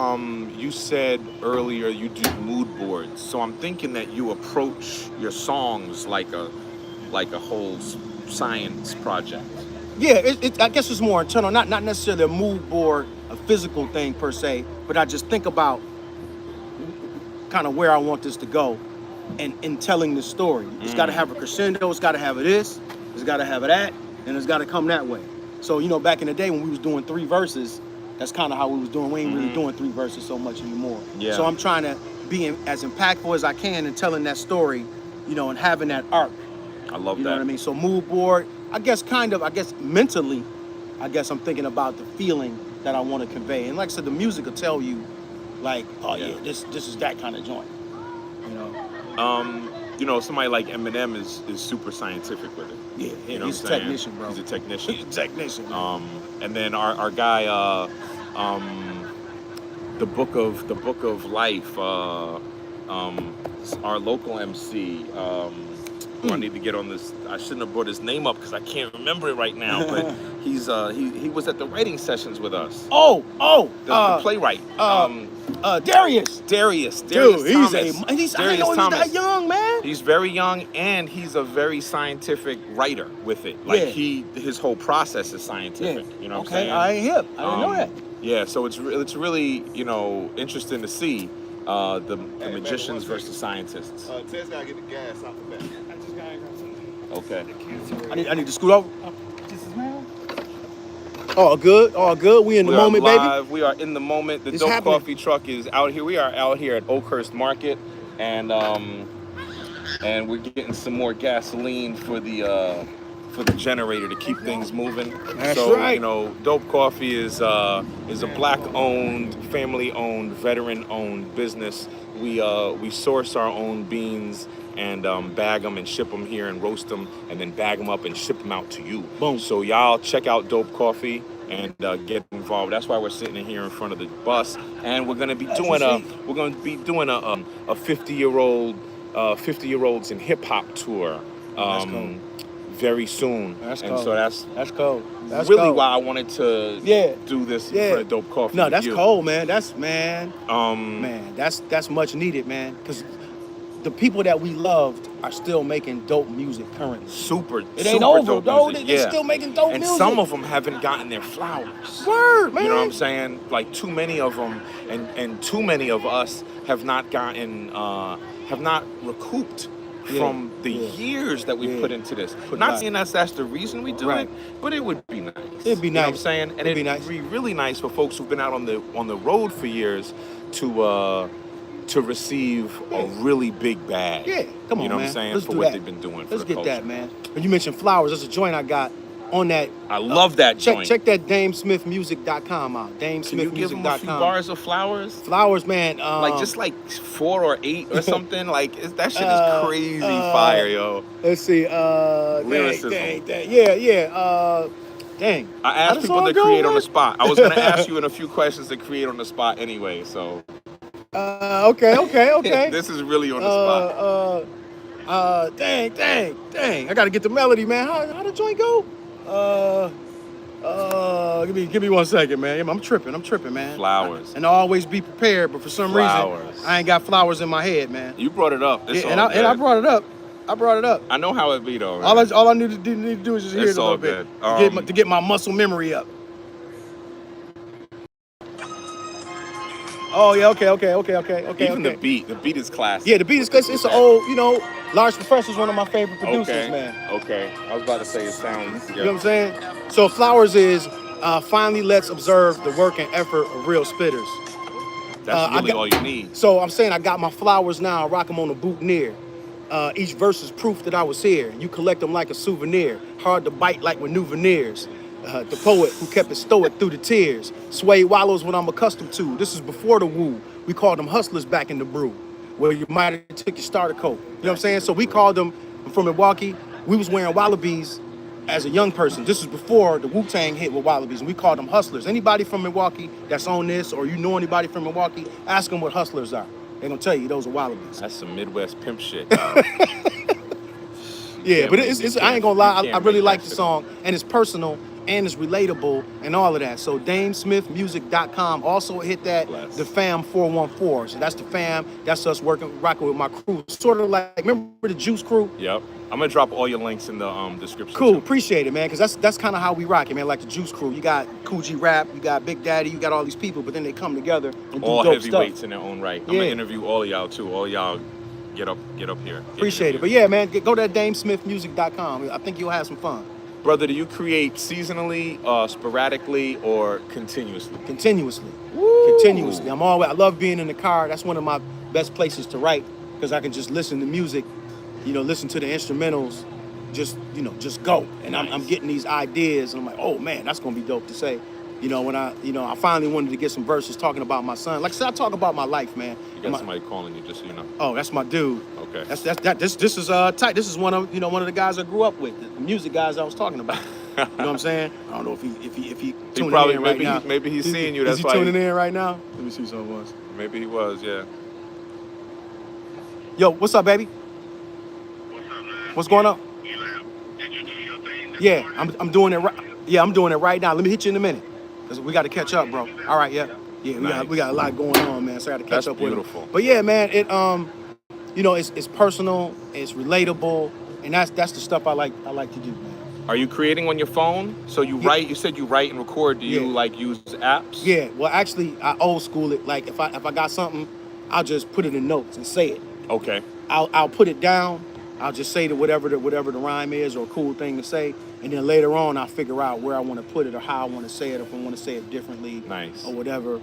said earlier you do mood boards. So I'm thinking that you approach your songs like a whole science project. Yeah, I guess it's more internal, not necessarily a mood board, a physical thing per se, but I just think about kind of where I want this to go, and in telling the story. It's got to have a crescendo, it's got to have a this, it's got to have a that, and it's got to come that way. So, you know, back in the day when we was doing 3 verses, that's kind of how we was doing. We ain't really doing 3 verses so much anymore. Yeah. So I'm trying to be as impactful as I can in telling that story, you know, and having that arc. I love You that. know what I mean? So mood board, I guess mentally, I'm thinking about the feeling that I want to convey. And like I said, the music will tell you, like, oh yeah, this is that kind of joint. You know? You know, somebody like Eminem is super scientific with it. Yeah, You know he's a what I'm saying? technician, bro. He's a technician. He's a technician. Man. And then our guy, the Book of Life, our local MC. Who I need to get on this. I shouldn't have brought his name up because I can't remember it right now. But he was at the writing sessions with us. The playwright. Darius. Darius Dude, Thomas. I didn't know he was Thomas. that young, man. He's very young, and he's a very scientific writer with it. Like his whole process is scientific. You know what I'm saying? I ain't hip. I didn't know that. Yeah, so it's really interesting to see the magicians versus scientists. Ted's gotta get the gas out the back. I just gotta grab something. Okay. I need to scoot over. This is now? All good. We in the moment, live. baby. We are in the moment. The It's Dope happening. Coffee truck is out here. We are out here at Oakhurst Market, and we're getting some more gasoline for the generator to keep things moving. That's so right. Dope Coffee is a black-owned, family-owned, veteran-owned business. We source our own beans and bag them and ship them here and roast them and then bag them up and ship them out to you. Boom. So y'all check out Dope Coffee and get involved. That's why we're sitting in here in front of the bus, and we're gonna be doing a 50-year-olds in hip hop tour. That's cool. Very soon. That's and cool. so that's cool. That's really cool. why I wanted to do this Yeah. for Dope Coffee. No, with that's you. cold, man. That's much needed, man. Because the people that we loved are still making dope music currently. It ain't over, though. They're still making dope and music. some of them haven't gotten their flowers. Word, man. You know what I'm saying? Like too many of them, and too many of us have not recouped from the years that we put into this. Not saying that's the reason we do it, but it would be nice. It'd be You know nice. what I'm saying? And it'd be really nice for folks who've been out on the road for years to receive a really big bag. Yeah, come on, You know man. what I'm saying? Let's For do what that. they've been doing for Let's the get culture. that, man. When you mentioned flowers, there's a joint I got on that. I love that joint. Check that DameSmithMusic.com out. Can you give them a few DameSmithMusic.com. bars of flowers? Flowers, man. Like 4 or 8 or something. That shit is crazy fire, yo. Let's see. Lyricism. Dang. Yeah. Dang. I How asked the people song to go, create on man? the spot. I was gonna ask you in a few questions to create on the spot anyway. So Okay. this is really on the spot. Dang. I gotta get the melody, man. How the joint go? Give me 1 second, man. I'm tripping, man. Flowers. And I always be prepared, but for some Flowers. reason, I ain't got flowers in my head, man. You brought it up. It's And all I brought it up. I I know how it be though. Man. all I need to do is just hear It's it a all little bit good. to get my muscle memory up. Oh yeah, okay. Even the beat is classic. Yeah, the beat is because it's an old, Large Professor's one of my favorite producers, Okay. man. Okay. I was about to say it sounds. You know what I'm saying? So Flowers is finally let's observe the work and effort of real spitters. That's really all you need. So I'm saying I got my flowers now, I rock them on a boutonniere. Each verse is proof that I was here. You collect them like a souvenir, hard to bite like with new veneers. The poet who kept it stoic through the tears. Sway wallows what I'm accustomed to. This is before the woo. We called them hustlers back in the brew, where you might have took your starter coat. You know what I'm saying? So we called them, I'm from Milwaukee. We was wearing wallabies as a young person. This is before the Wu-Tang hit with wallabies, and we called them hustlers. Anybody from Milwaukee that's on this, or you know anybody from Milwaukee, ask them what hustlers are. They're gonna tell you those are wallabies. That's some Midwest pimp shit. Yeah, but it's I ain't gonna lie, I really like the shit song, and it's personal and it's relatable and all of that. So DameSmithMusic.com. Also hit that Bless. the fam 414. So that's the fam. That's us rocking with my crew. Sort of like, remember the Juice Crew? Yep. I'm gonna drop all your links in the description. Cool, too. appreciate it, man. Because that's kind of how we rock it, man. Like the Juice Crew. You got Coogee Rap, you got Big Daddy, you got all these people, but then they come together and do All dope heavyweights stuff. in their own right. I'm Yeah. gonna interview all of y'all too. All of y'all get up here. Get Appreciate it. But yeah, man, go to that DameSmithMusic.com. I think you'll have some fun. Brother, do you create seasonally, sporadically, or continuously? Continuously. I love being in the car. That's one of my best places to write because I can just listen to music, listen to the instrumentals, just go. And I'm getting these ideas and I'm like, oh man, that's gonna be dope to say. When I finally wanted to get some verses talking about my son. Like I said, I talk about my life, man. You got somebody calling you, just so you know. Oh, that's my dude. Okay. This is tight. This is one of the guys I grew up with, the music guys I was talking about. You know what I'm saying? I don't know if he tuning probably in right now. maybe he's seeing you. Is That's he why tuning in right now? Let me see some of us. Maybe he was, yeah. Yo, what's up, baby? What's up, man? What's going on? Did you do your thing this Yeah, morning? I'm doing it right. Yeah, I'm doing it right now. Let me hit you in a minute, cause we got to catch up, bro. All right, yeah. Yeah, we got a lot going on, man. So I got to catch That's up beautiful. with it. But yeah, man, it you know, it's personal, it's relatable, and that's the stuff I like to do, man. Are you creating on your phone? So you Yeah. write. You said you write and record. Do you Yeah. like use apps? Yeah, well, actually, I old school it. Like if I got something, I'll just put it in notes and say it. Okay. I'll put it down. I'll just say whatever the rhyme is or a cool thing to say, and then later on I'll figure out where I want to put it or how I want to say it, if I want to say it differently, Nice. or whatever.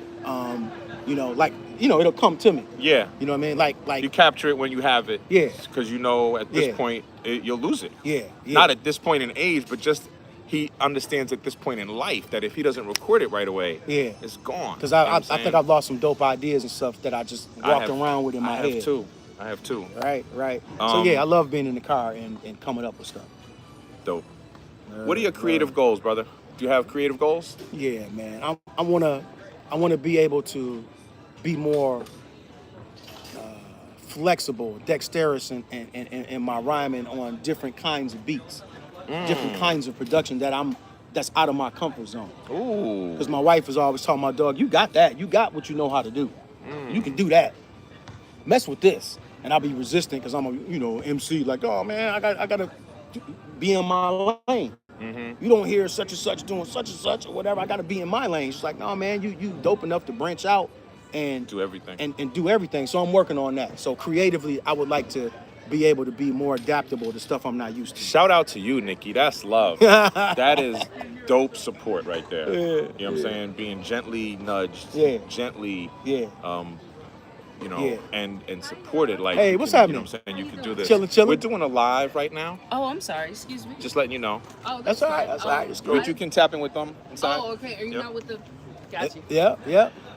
You know, like it'll come to me. Yeah. You know what I mean? Like You capture it when you have it. Yeah. Because you know at this Yeah. point you'll lose it. yeah. Not at this point in age, but just he understands at this point in life that if he doesn't record it right away, Yeah. it's gone. Because You know what I I'm think saying? I've lost some dope ideas and stuff that I just walked around with in my head. I have too. Right. So yeah, I love being in the car and coming up with stuff. Dope. What are your creative goals, brother? Do you have creative goals? Yeah, man. I wanna be able to be more flexible, dexterous in my rhyming on different kinds of beats, different kinds of production that's out of my comfort zone. Ooh. Because my wife is always telling my dog, you got that. You got what you know how to do. You can do that. Mess with this. And I'll be resistant because I'm a MC. Like, oh man, I gotta be in my lane. You don't hear such and such doing such and such or whatever. I gotta be in my lane. She's like, no man, you dope enough to branch out and Do everything. and do everything. So I'm working on that. So creatively, I would like to be able to be more adaptable to stuff I'm not used to. Shout out to you, Nikki. That's love. That is dope support right there. Yeah, You know what I'm saying? Being gently nudged, Yeah. gently, Yeah. Yeah. and supported. Like, Hey, you what's can- happening? You know what I'm saying? You can do this. Chillin'. We're doing a live right now. Oh, I'm sorry. Excuse me. Just letting you know. Oh, That's all right. fine. That's all right. It's Oh, cool. But you can tap in with them inside. Oh, okay. Are you Yep. not with the? Got you. Yeah.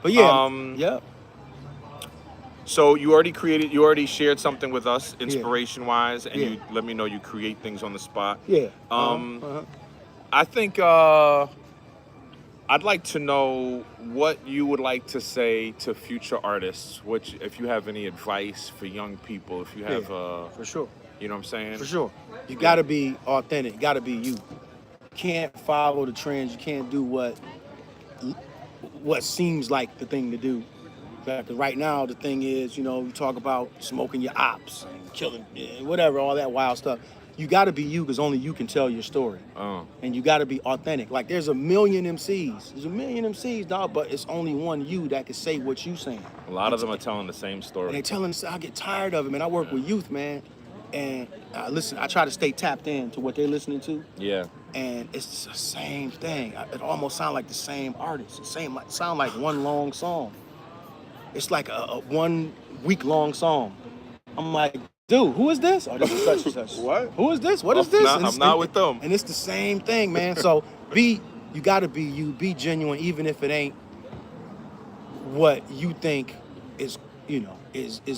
But yeah, yeah. So you already shared something with us, inspiration wise, and Yeah. you let me know you create things on the spot. Yeah. I think I'd like to know what you would like to say to future artists. If you have any advice for young people, if you have, For sure. you know what I'm saying? For sure. You gotta be authentic. You gotta be you. You can't follow the trends. You can't do what seems like the thing to do. Because right now the thing is, you talk about smoking your ops and killing, whatever, all that wild stuff. You gotta be you because only you can tell your story. And you gotta be authentic. Like there's a million MCs. There's a million MCs, dog, but it's only one you that can say what you saying. A lot of them are telling the same And story. they telling us, I get tired of it, man. I work with youth, man. And listen, I try to stay tapped in to what they're listening to. Yeah. And it's the same thing. It almost sounds like the same artist. It sound like one long song. It's like a 1 week long song. I'm like, dude, who is this? Oh, this is such and such. What? Who is this? What is this? I'm not with them. And it's the same thing, man. So you gotta be you, be genuine, even if it ain't what you think is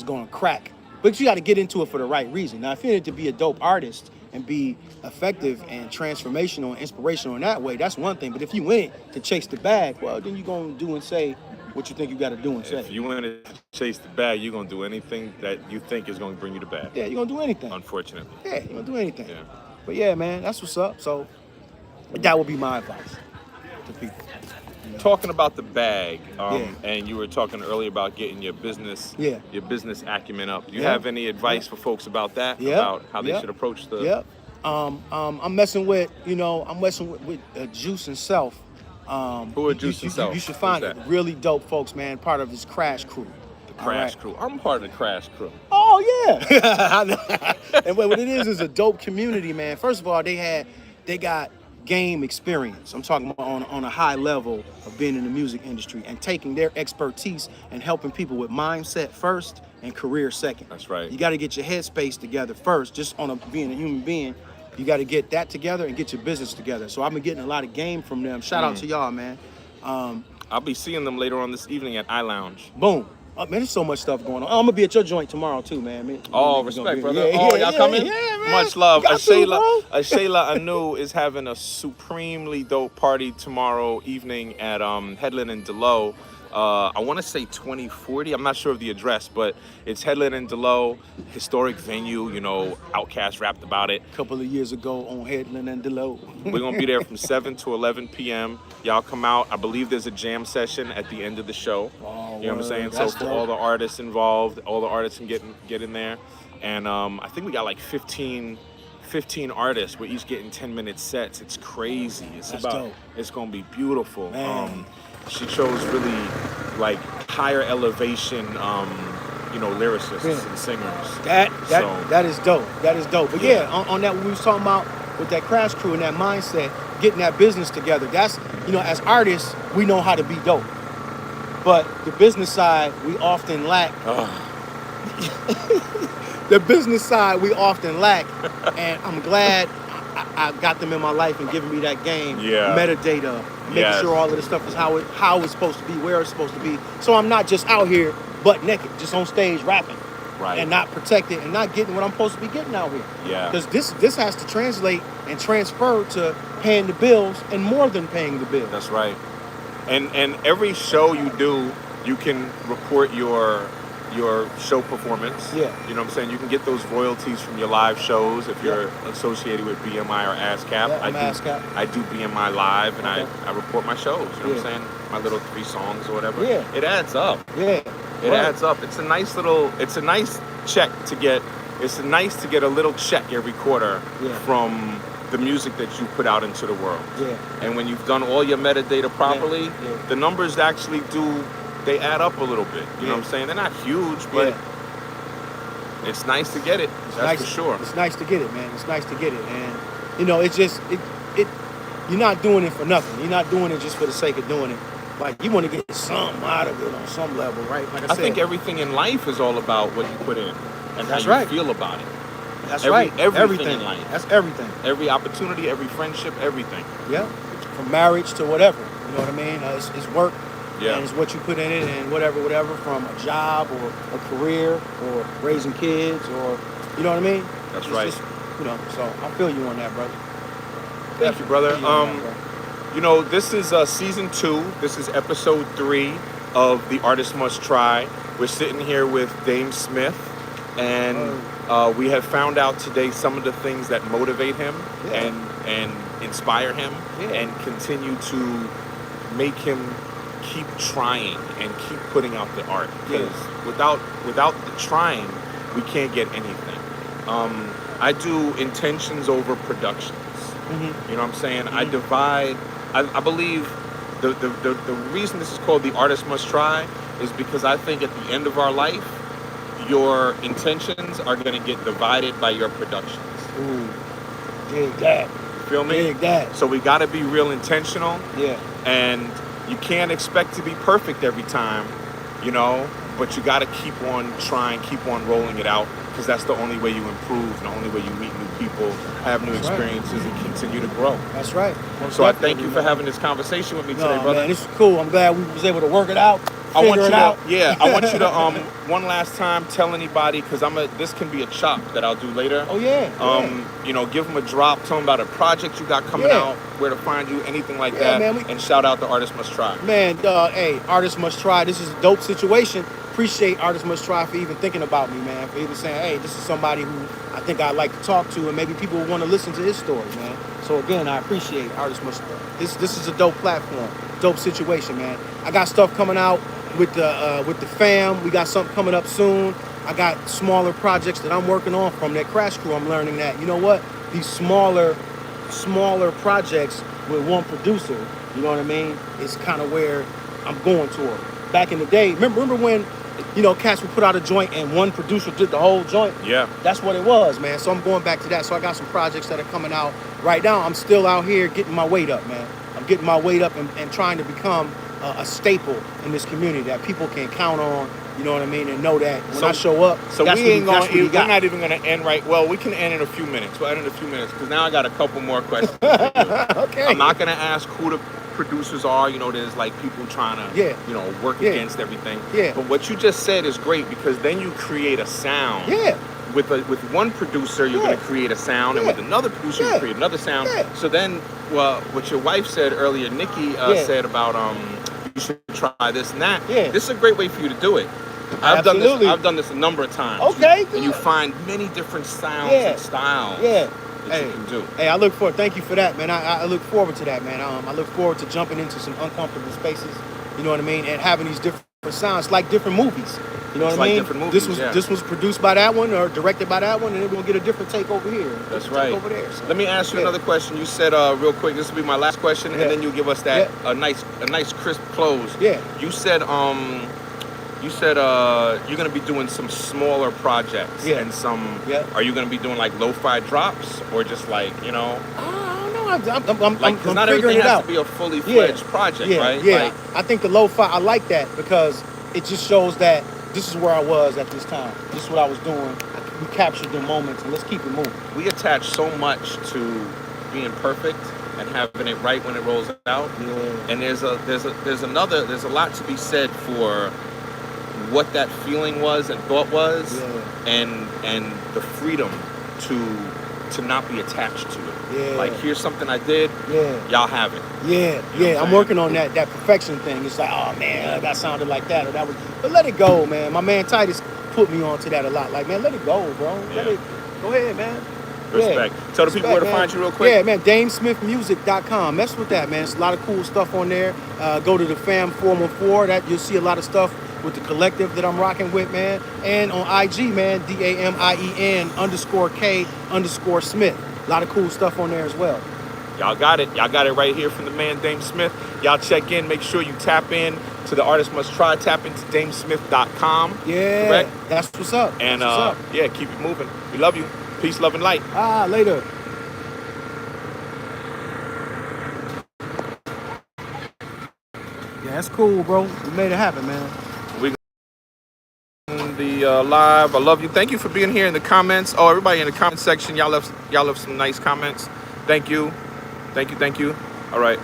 gonna crack. But you gotta get into it for the right reason. Now, if you need to be a dope artist and be effective and transformational and inspirational in that way, that's one thing. But if you in it to chase the bag, well, then you're gonna do and say what you think you gotta do and say. If you want to chase the bag, you're gonna do anything that you think is gonna bring you the bag. Yeah, you're gonna do anything. Unfortunately. Yeah, you're gonna do anything. Yeah. But yeah, man, that's what's up. So that would be my advice to people. Talking about the bag, Yeah. and you were talking earlier about getting your business acumen up. Do you Yeah. have any advice for folks about that? Yeah. About how they Yeah. should approach the? Yep. I'm messing with Juice and Self. Who are Juice and Self? You should find Who's it. that? Really dope folks, man. Part of his Crash crew. The Crash Crew. I'm part of the Crash Crew. Oh yeah. And what it is a dope community, man. First of all, they got game experience. I'm talking about on a high level of being in the music industry and taking their expertise and helping people with mindset first and career second. That's right. You got to get your headspace together first, just being a human being. You got to get that together and get your business together. So I've been getting a lot of game from them. Shout out to y'all, man. I'll be seeing them later on this evening at iLounge. Boom. Oh, man, there's so much stuff going on. Oh, I'm gonna be at your joint tomorrow too, man. Oh, respect, brother. Y'all coming? Yeah, man. Much love. You got to, bro. Shayla Anu is having a supremely dope party tomorrow evening at Headland and Delow. I want to say 2040. I'm not sure of the address, but it's Headland and Delow, historic venue. You know, Outkast rapped about it. A couple of years ago on Headland and Delow. We're going to be there from 7 to 11 p.m. Y'all come out. I believe there's a jam session at the end of the show. Oh, you know what I'm saying? that's So for dope. all the artists involved, all the artists can get in there. And I think we got like 15 artists. We're each getting 10-minute sets. It's crazy. That's dope. It's going to be beautiful. Man. She chose really like higher elevation, lyricists and singers. That is dope. That is dope. But yeah, on that, what we was talking about with that Crash Crew and that mindset, getting that business together. That's, as artists, we know how to be dope. But the business side, we often lack. The business side, we often lack. And I'm glad I got them in my life and giving me that game. Yeah. Metadata, making sure all of this stuff is how it's supposed to be, where it's supposed to be. So I'm not just out here butt naked, just on stage rapping. Right. And not protected and not getting what I'm supposed to be getting out here. Yeah. Because this has to translate and transfer to paying the bills and more than paying the bills. That's right. And every show you do, you can report your show performance. Yeah. You know what I'm saying? You can get those royalties from your live shows if you're associated with BMI or ASCAP. Yeah, I'm ASCAP. I do BMI live and Okay. I report my shows. You know what I'm saying? My little 3 songs or whatever. Yeah. It adds up. Yeah. It adds up. It's a nice check to get. It's nice to get a little check every quarter from the music that you put out into the world. Yeah. And when you've done all your metadata properly, the numbers actually they add up a little bit. You know what I'm saying? They're not huge, but it's nice to get it. That's for sure. It's nice to get it, man. It's nice to get it. And, it's just, you're not doing it for nothing. You're not doing it just for the sake of doing it. Like, you want to get something out of it on some level, right? Like I said. I think everything in life is all about what you put in and That's how right. you feel about it. That's Everything everything in life. That's everything. Every opportunity, every friendship, everything. Yeah. From marriage to whatever. You know what I mean? It's work. Yeah. And it's what you put in it and whatever, from a job or a career or raising kids or, you know what I mean? That's It's right. just, so I feel you on that, brother. Thank you, brother. I feel you on that, bro. This is season 2. This is episode 3 of The Artist Must Try. We're sitting here with Dame Smith, and we have found out today some of the things that motivate him and inspire him and continue to make him keep trying and keep putting out the art. Because without the trying, we can't get anything. I do intentions over productions. You know what I'm saying? I divide. I believe the reason this is called The Artist Must Try is because I think at the end of our life, your intentions are going to get divided by your productions. Ooh, dig that. Feel me? Dig that. So we got to be real intentional. Yeah. And you can't expect to be perfect every time, but you got to keep on trying, keep on rolling it out, because that's the only way you improve, and the only way you meet new people, have new experiences, and continue to grow. That's right. So I thank you for having this conversation with me today, brother. Man, this is cool. I'm glad we was able to work it out. I want you it out. I want you to one last time tell anybody, because this can be a chop that I'll do later. Oh yeah. Give them a drop, tell them about a project you got coming out, where to find you, anything like that, man, and shout out the Artist Must Try. Man, hey, Artist Must Try. This is a dope situation. Appreciate Artist Must Try for even thinking about me, man. For even saying, hey, this is somebody who I think I'd like to talk to, and maybe people will want to listen to his story, man. So again, I appreciate Artist Must Try. This is a dope platform, dope situation, man. I got stuff coming out with the fam. We got something coming up soon. I got smaller projects that I'm working on from that Crash Crew. I'm learning that, you know what? These smaller projects with one producer, you know what I mean, is kind of where I'm going toward. Back in the day, remember when, cats would put out a joint and one producer did the whole joint? Yeah. That's what it was, man. So I'm going back to that. So I got some projects that are coming out right now. I'm still out here getting my weight up, man. I'm getting my weight up and trying to become a staple in this community that people can count on, you know what I mean, and know that when I show up, so that's we're not even going to end right. Well, we can end in a few minutes. We'll end in a few minutes because now I got a couple more questions. Okay. I'm not going to ask who the producers are. There's like people trying to, work against everything. Yeah. But what you just said is great because then you create a sound. Yeah. With one producer, you're going to create a sound, and with another producer, you create another sound. Yeah. So then, what your wife said earlier, Nikki said about you should try this and that. Yeah. This is a great way for you to do it. I've Absolutely. done this a number of times. Okay, And you good. find many different sounds Yeah. and styles Yeah. that you can do. Hey, I look forward. Thank you for that, man. I look forward to that, man. I look forward to jumping into some uncomfortable spaces. You know what I mean? And having these different sounds, like different movies. You know It's what I like mean? different movies, yeah. This was produced by that one or directed by that one, and then we're gonna get a different take over here. That's different right. Take over there. So. Let me ask you Yeah. another question. You said real quick, this will be my last question, Yeah. and then you give us that a nice crisp close. Yeah. You said you're gonna be doing some smaller projects and some. Yeah. Are you gonna be doing like lo-fi drops or just like I don't know. I'm like because I'm not figuring everything it has out. to be a fully fledged project, yeah, right? Yeah, Like, I think the lo-fi, I like that because it just shows that this is where I was at this time. This is what I was doing. We captured the moments, and let's keep it moving. we attach so much to being perfect and having it right when it rolls out. Yeah. And there's a lot to be said for what that feeling was and thought was, and the freedom to not be attached to it. Yeah. Like, here's something I did, Yeah. y'all have it. Yeah, You know what yeah. I'm I'm saying? working on that perfection thing. It's like, oh man, that sounded like that or that was. But let it go, man. My man Titus put me onto that a lot. Like, man, let it go, bro. Let Yeah. it go ahead, man. Respect. Tell the people where to man. find you real quick. Yeah, man, DameSmithMusic.com. Mess with that, man. It's a lot of cool stuff on there. Go to the Fam 414. That you'll see a lot of stuff with the collective that I'm rocking with, man. And on IG, man, DAMIEN_K_Smith. A lot of cool stuff on there as well. Y'all got it. Y'all got it right here from the man Dame Smith. Y'all check in. Make sure you tap in to the Artist Must Try. Tap into DameSmith.com. Yeah, Correct? that's what's up. And That's what's up. yeah, keep it moving. We love you. Peace, love, and light. Later. Yeah, that's cool, bro. We made it happen, man. The live. I love you. Thank you for being here in the comments. Oh, everybody in the comment section, y'all left some nice comments. Thank you. All right.